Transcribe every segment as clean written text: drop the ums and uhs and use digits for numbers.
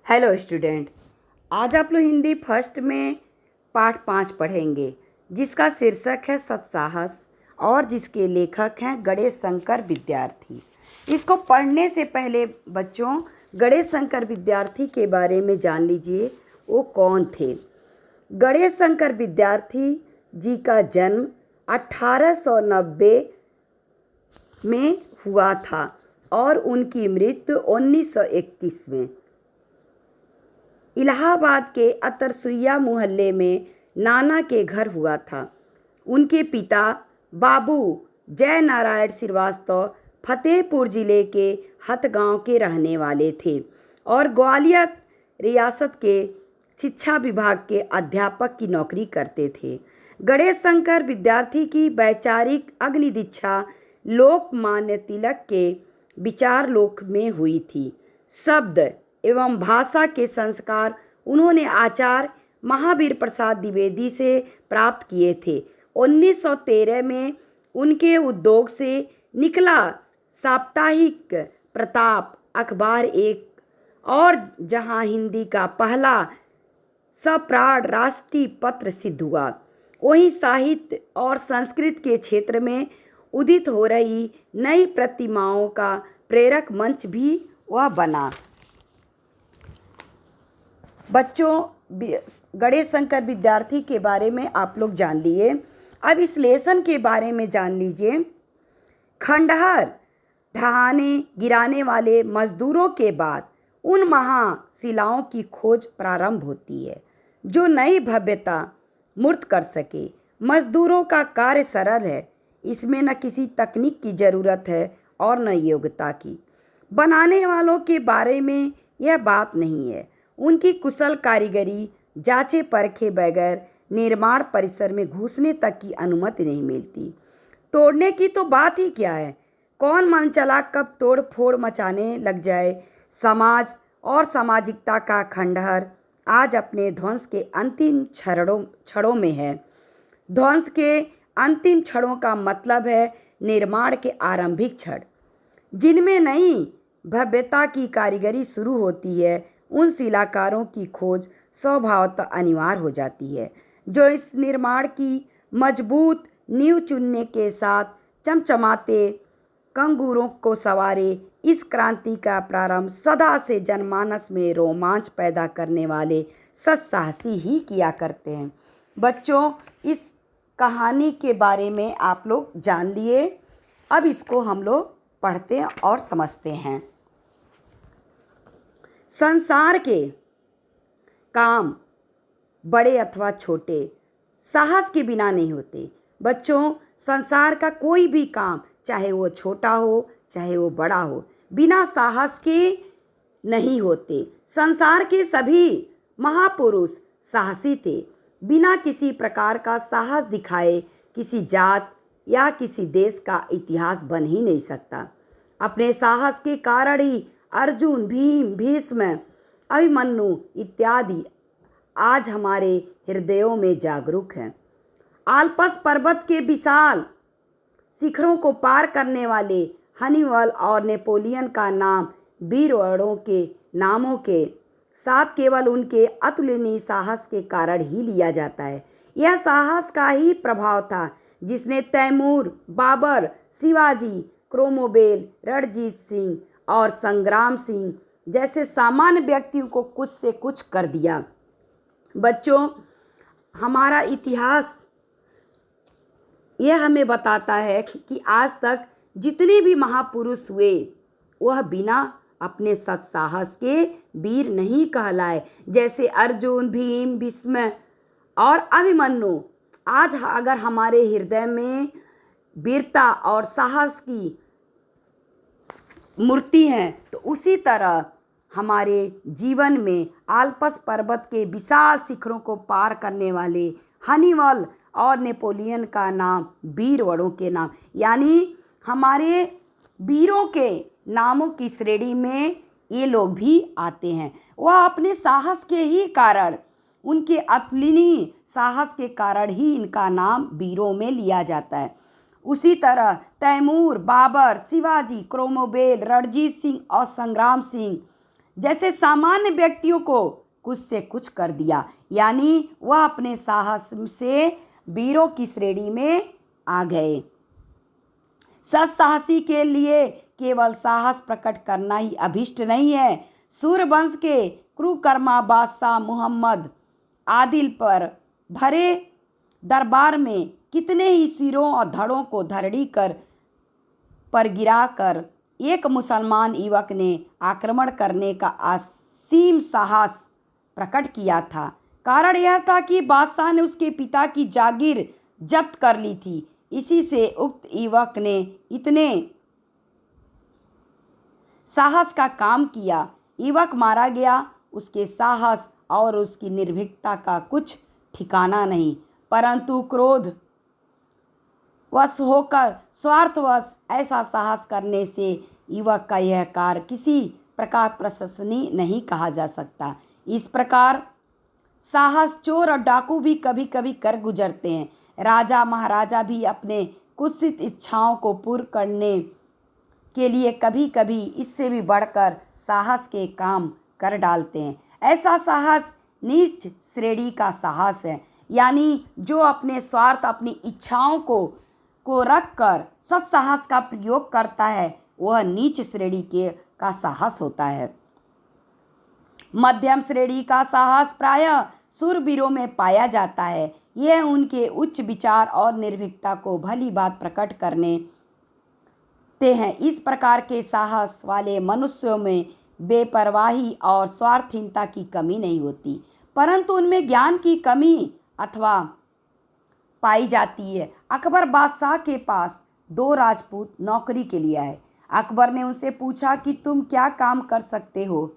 Hello student. आज आप लोग हिंदी फर्स्ट में पाठ 5 पढ़ेंगे, जिसका शीर्षक है सत्साहस और जिसके लेखक हैं गणेश शंकर विद्यार्थी। इसको पढ़ने से पहले बच्चों गणेश शंकर विद्यार्थी के बारे में जान लीजिए, वो कौन थे। गणेश शंकर विद्यार्थी जी का जन्म 1890 में हुआ था और उनकी मृत्यु 1931 में इलाहाबाद के अतरसुइया मोहल्ले में नाना के घर हुआ था। उनके पिता बाबू जय नारायण श्रीवास्तव फतेहपुर जिले के हथगांव के रहने वाले थे और ग्वालियर रियासत के शिक्षा विभाग के अध्यापक की नौकरी करते थे। गणेश शंकर विद्यार्थी की वैचारिक अग्निदीक्षा लोकमान्य तिलक के विचार लोक में हुई थी। शब्द एवं भाषा के संस्कार उन्होंने आचार्य महावीर प्रसाद द्विवेदी से प्राप्त किए थे। 1913 में उनके उद्योग से निकला साप्ताहिक प्रताप अखबार एक और जहां हिंदी का पहला सप्राण राष्ट्रीय पत्र सिद्ध हुआ, वहीं साहित्य और संस्कृत के क्षेत्र में उदित हो रही नई प्रतिमाओं का प्रेरक मंच भी वह बना। बच्चों, गणेश शंकर विद्यार्थी के बारे में आप लोग जान लिए। अब इस लेसन के बारे में जान लीजिए। खंडहर ढहाने गिराने वाले मजदूरों के बाद उन महाशिलाओं की खोज प्रारंभ होती है जो नई भव्यता मूर्त कर सके। मजदूरों का कार्य सरल है, इसमें न किसी तकनीक की ज़रूरत है और न योग्यता की। बनाने वालों के बारे में यह बात नहीं है। उनकी कुशल कारीगरी जांचे परखे बगैर निर्माण परिसर में घुसने तक की अनुमति नहीं मिलती। तोड़ने की तो बात ही क्या है, कौन मन चला कब तोड़ फोड़ मचाने लग जाए। समाज और सामाजिकता का खंडहर आज अपने ध्वंस के अंतिम क्षणों में है। ध्वंस के अंतिम क्षणों का मतलब है निर्माण के आरंभिक क्षण, जिनमें नई भव्यता की कारीगरी शुरू होती है। उन शिलाकारों की खोज स्वभावतः अनिवार्य हो जाती है, जो इस निर्माण की मजबूत नींव चुनने के साथ चमचमाते कंगूरों को सवारे। इस क्रांति का प्रारंभ सदा से जनमानस में रोमांच पैदा करने वाले सत्साहसी ही किया करते हैं। बच्चों, इस कहानी के बारे में आप लोग जान लिए। अब इसको हम लोग पढ़ते हैं और समझते हैं। संसार के काम बड़े अथवा छोटे साहस के बिना नहीं होते। बच्चों, संसार का कोई भी काम, चाहे वो छोटा हो चाहे वो बड़ा हो, बिना साहस के नहीं होते। संसार के सभी महापुरुष साहसी थे। बिना किसी प्रकार का साहस दिखाए किसी जात या किसी देश का इतिहास बन ही नहीं सकता। अपने साहस के कारण ही अर्जुन, भीम, भीष्म, अभिमन्यु इत्यादि आज हमारे हृदयों में जागरूक हैं। आल्पस पर्वत के विशाल शिखरों को पार करने वाले हनीवल और नेपोलियन का नाम वीरवरों के नामों के साथ केवल उनके अतुलनीय साहस के कारण ही लिया जाता है। यह साहस का ही प्रभाव था जिसने तैमूर, बाबर, शिवाजी, क्रोमोवेल, रणजीत सिंह और संग्राम सिंह जैसे सामान्य व्यक्तियों को कुछ से कुछ कर दिया। बच्चों, हमारा इतिहास यह हमें बताता है कि आज तक जितने भी महापुरुष हुए वह बिना अपने सत्साहस के वीर नहीं कहलाए। जैसे अर्जुन, भीम, भीष्म और अभिमन्यु आज अगर हमारे हृदय में वीरता और साहस की मूर्ति है, तो उसी तरह हमारे जीवन में आल्पस पर्वत के विशाल शिखरों को पार करने वाले हनीवल और नेपोलियन का नाम वीरवरों के नाम, यानी हमारे वीरों के नामों की श्रेणी में ये लोग भी आते हैं। वह अपने साहस के ही कारण, उनके अतुलनीय साहस के कारण ही इनका नाम वीरों में लिया जाता है। उसी तरह तैमूर, बाबर, शिवाजी, क्रोमोवेल, रणजीत सिंह और संग्राम सिंह जैसे सामान्य व्यक्तियों को कुछ से कुछ कर दिया, यानी वह अपने साहस से वीरों की श्रेणी में आ गए। सच साहसी के लिए केवल साहस प्रकट करना ही अभिष्ट नहीं है। सूर्यवंश के क्रूरकर्मा बादशाह मोहम्मद आदिल पर भरे दरबार में कितने ही सिरों और धड़ों को धरड़ी पर गिराकर एक मुसलमान युवक ने आक्रमण करने का असीम साहस प्रकट किया था। कारण यह था कि बादशाह ने उसके पिता की जागीर जब्त कर ली थी। इसी से उक्त युवक ने इतने साहस का काम किया। युवक मारा गया। उसके साहस और उसकी निर्भीकता का कुछ ठिकाना नहीं, परंतु क्रोध वश होकर स्वार्थवश ऐसा साहस करने से युवक का यह कार्य किसी प्रकार प्रशंसनीय नहीं कहा जा सकता। इस प्रकार साहस चोर और डाकू भी कभी कभी कर गुजरते हैं। राजा महाराजा भी अपने कुत्सित इच्छाओं को पूर्ण करने के लिए कभी कभी इससे भी बढ़कर साहस के काम कर डालते हैं। ऐसा साहस नीच श्रेणी का साहस है, यानी जो अपने स्वार्थ अपनी इच्छाओं को रखकर सच साहस का प्रयोग करता है, वह नीच श्रेणी का साहस होता है। मध्यम श्रेणी का साहस प्रायः शूरवीरों में पाया जाता है। यह उनके उच्च विचार और निर्भीकता को भली बात प्रकट करने ते हैं। इस प्रकार के साहस वाले मनुष्यों में बेपरवाही और स्वार्थहीनता की कमी नहीं होती, परंतु उनमें ज्ञान की कमी अथवा पाई जाती है। अकबर बादशाह के पास 2 राजपूत नौकरी के लिए आए। अकबर ने उनसे पूछा कि तुम क्या काम कर सकते हो।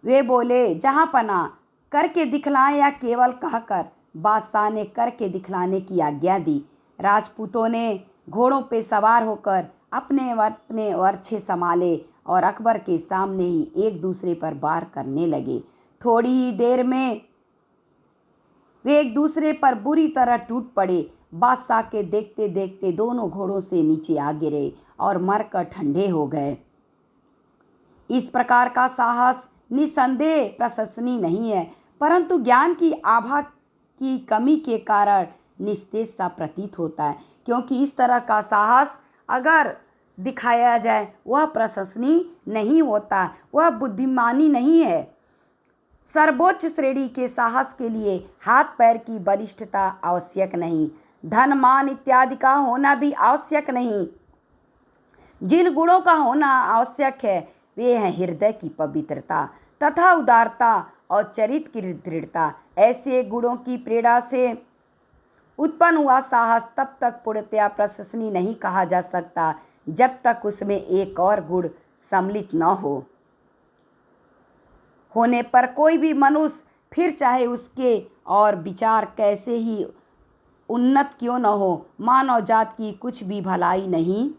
वे बोले, जहाँ पना करके दिखलाएं या केवल कहकर। बादशाह ने करके दिखलाने की आज्ञा दी। राजपूतों ने घोड़ों पे सवार होकर अपने अपने वर्छे संभाले और अकबर के सामने ही एक दूसरे पर वार करने लगे। थोड़ी ही देर में वे एक दूसरे पर बुरी तरह टूट पड़े। बादशाह के देखते देखते दोनों घोड़ों से नीचे आ गिरे और मरकर ठंडे हो गए। इस प्रकार का साहस निसंदेह प्रशंसनीय नहीं है, परंतु ज्ञान की आभा की कमी के कारण निस्तेज सा प्रतीत होता है, क्योंकि इस तरह का साहस अगर दिखाया जाए वह प्रशंसनीय नहीं होता, वह बुद्धिमानी नहीं है। सर्वोच्च श्रेणी के साहस के लिए हाथ पैर की बलिष्ठता आवश्यक नहीं, धन मान इत्यादि का होना भी आवश्यक नहीं। जिन गुणों का होना आवश्यक है वे हैं हृदय की पवित्रता तथा उदारता और चरित्र की दृढ़ता। ऐसे गुणों की प्रेरणा से उत्पन्न हुआ साहस तब तक पूर्णतया प्रशंसनीय नहीं कहा जा सकता जब तक उसमें एक और गुण सम्मिलित न होने पर कोई भी मनुष्य, फिर चाहे उसके और विचार कैसे ही उन्नत क्यों न हो, मानव जात की कुछ भी भलाई नहीं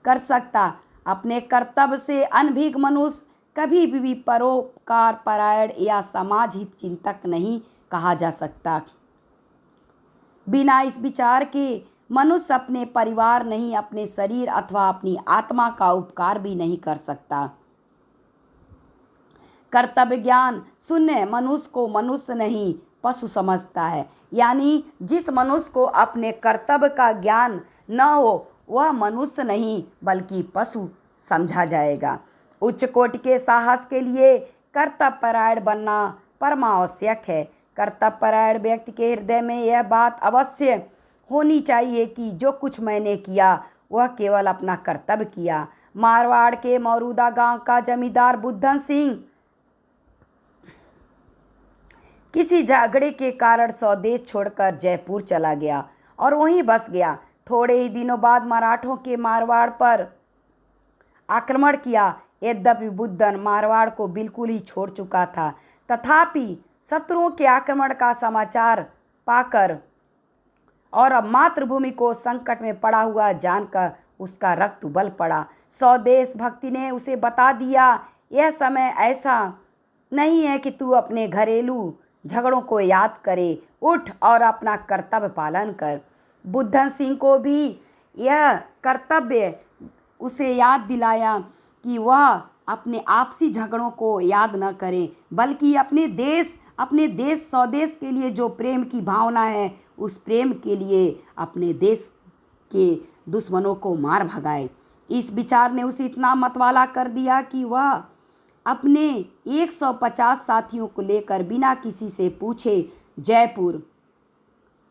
कर सकता। अपने कर्तव्य से अनभिज्ञ मनुष्य कभी भी परोपकार परायण या समाज हित चिंतक नहीं कहा जा सकता। बिना इस विचार के मनुष्य अपने परिवार नहीं, अपने शरीर अथवा अपनी आत्मा का उपकार भी नहीं कर सकता। कर्तव्य ज्ञान शून्य मनुष्य को मनुष्य नहीं पशु समझता है, यानी जिस मनुष्य को अपने कर्तव्य का ज्ञान न हो वह मनुष्य नहीं बल्कि पशु समझा जाएगा। उच्च कोटि के साहस के लिए कर्तव्यपरायण बनना परमावश्यक है। कर्तव्यपरायण व्यक्ति के हृदय में यह बात अवश्य होनी चाहिए कि जो कुछ मैंने किया वह केवल अपना कर्तव्य किया। मारवाड़ के मौरूदा गांव का जमींदार बुद्धन सिंह किसी झगड़े के कारण स्वदेश छोड़कर जयपुर चला गया और वहीं बस गया। थोड़े ही दिनों बाद मराठों के मारवाड़ पर आक्रमण किया। यद्यपि बुद्धन मारवाड़ को बिल्कुल ही छोड़ चुका था, तथापि शत्रुओं के आक्रमण का समाचार पाकर और अब मातृभूमि को संकट में पड़ा हुआ जानकर उसका रक्त उबल पड़ा। स्वदेश भक्ति ने उसे बता दिया, यह समय ऐसा नहीं है कि तू अपने घरेलू झगड़ों को याद करे, उठ और अपना कर्तव्य पालन कर। बुद्धन सिंह को भी यह कर्तव्य उसे याद दिलाया कि वह अपने आपसी झगड़ों को याद न करें, बल्कि अपने देश स्वदेश के लिए जो प्रेम की भावना है, उस प्रेम के लिए अपने देश के दुश्मनों को मार भगाए। इस विचार ने उसे इतना मतवाला कर दिया कि वह अपने 150 साथियों को लेकर बिना किसी से पूछे जयपुर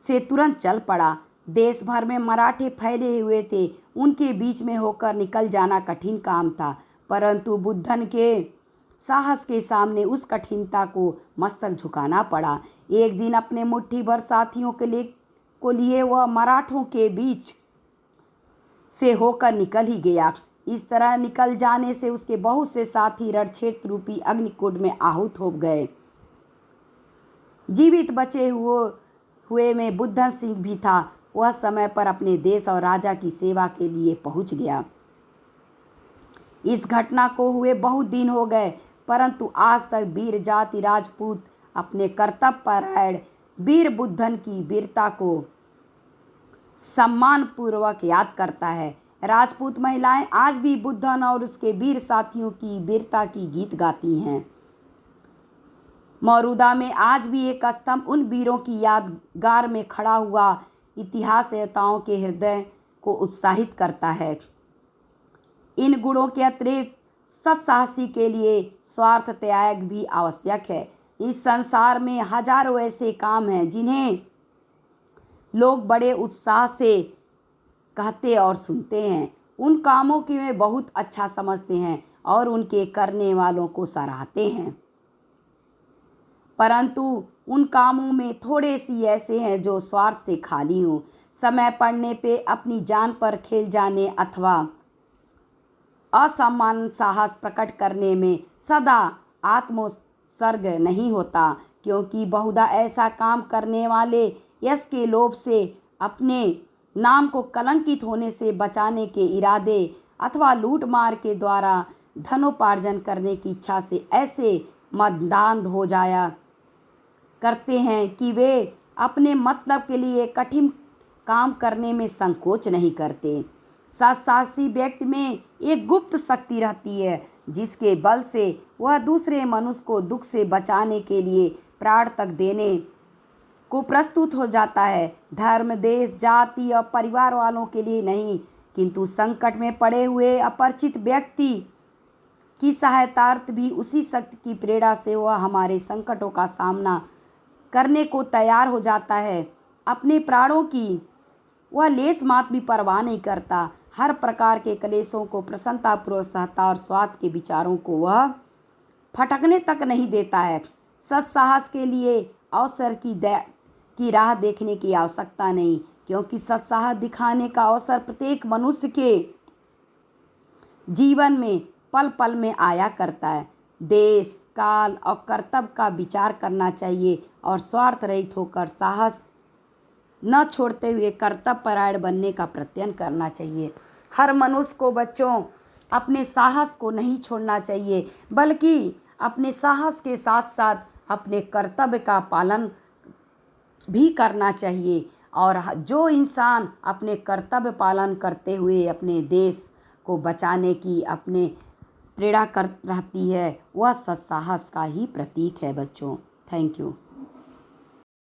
से तुरंत चल पड़ा। देश भर में मराठे फैले हुए थे, उनके बीच में होकर निकल जाना कठिन काम था, परंतु बुद्धन के साहस के सामने उस कठिनता को मस्तक झुकाना पड़ा। एक दिन अपने मुट्ठी भर साथियों को लिए वह मराठों के बीच से होकर निकल ही गया। इस तरह निकल जाने से उसके बहुत से साथी रणक्षेत्र रूपी अग्निकुंड में आहूत हो गए। जीवित बचे हुए में बुद्धन सिंह भी था। वह समय पर अपने देश और राजा की सेवा के लिए पहुंच गया। इस घटना को हुए बहुत दिन हो गए, परंतु आज तक वीर जाति राजपूत अपने कर्तव्यपरायण वीर बुद्धन की वीरता को सम्मानपूर्वक याद करता है। राजपूत महिलाएं आज भी बुद्धन और उसके वीर साथियों की वीरता की गीत गाती हैं। मौरूदा में आज भी एक स्तंभ उन वीरों की यादगार में खड़ा हुआ इतिहास देवताओं के हृदय को उत्साहित करता है। इन गुणों के अतिरिक्त सत्साहसी के लिए स्वार्थ त्याग भी आवश्यक है। इस संसार में हजारों ऐसे काम हैं जिन्हें लोग बड़े उत्साह से कहते और सुनते हैं। उन कामों की वे बहुत अच्छा समझते हैं और उनके करने वालों को सराहते हैं, परंतु उन कामों में थोड़े सी ऐसे हैं जो स्वार्थ से खाली हों। समय पड़ने पे अपनी जान पर खेल जाने अथवा असामान्य साहस प्रकट करने में सदा आत्मोत्सर्ग नहीं होता, क्योंकि बहुधा ऐसा काम करने वाले यश के लोभ से, अपने नाम को कलंकित होने से बचाने के इरादे अथवा लूट मार के द्वारा धनोपार्जन करने की इच्छा से ऐसे मददांध हो जाया करते हैं कि वे अपने मतलब के लिए कठिन काम करने में संकोच नहीं करते। सत्साहसी व्यक्ति में एक गुप्त शक्ति रहती है, जिसके बल से वह दूसरे मनुष्य को दुख से बचाने के लिए प्राण तक देने को प्रस्तुत हो जाता है। धर्म, देश, जाति और परिवार वालों के लिए नहीं, किंतु संकट में पड़े हुए अपरिचित व्यक्ति की सहायतार्थ भी उसी शक्ति की प्रेरणा से वह हमारे संकटों का सामना करने को तैयार हो जाता है। अपने प्राणों की वह लेस मात्र भी परवाह नहीं करता। हर प्रकार के क्लेशों को प्रसन्नतापूर्वक सहता और स्वार्थ के विचारों को वह फटकने तक नहीं देता है। सत्साहस के लिए अवसर की राह देखने की आवश्यकता नहीं, क्योंकि सत्साहस दिखाने का अवसर प्रत्येक मनुष्य के जीवन में पल पल में आया करता है। देश, काल और कर्तव्य का विचार करना चाहिए और स्वार्थ रहित होकर साहस न छोड़ते हुए कर्तव्यपरायण बनने का प्रयत्न करना चाहिए। हर मनुष्य को बच्चों अपने साहस को नहीं छोड़ना चाहिए, बल्कि अपने साहस के साथ साथ अपने कर्तव्य का पालन भी करना चाहिए। और जो इंसान अपने कर्तव्य पालन करते हुए अपने देश को बचाने की अपने प्रेरणा कर रहती है, वह सत्साहस का ही प्रतीक है बच्चों। Thank you.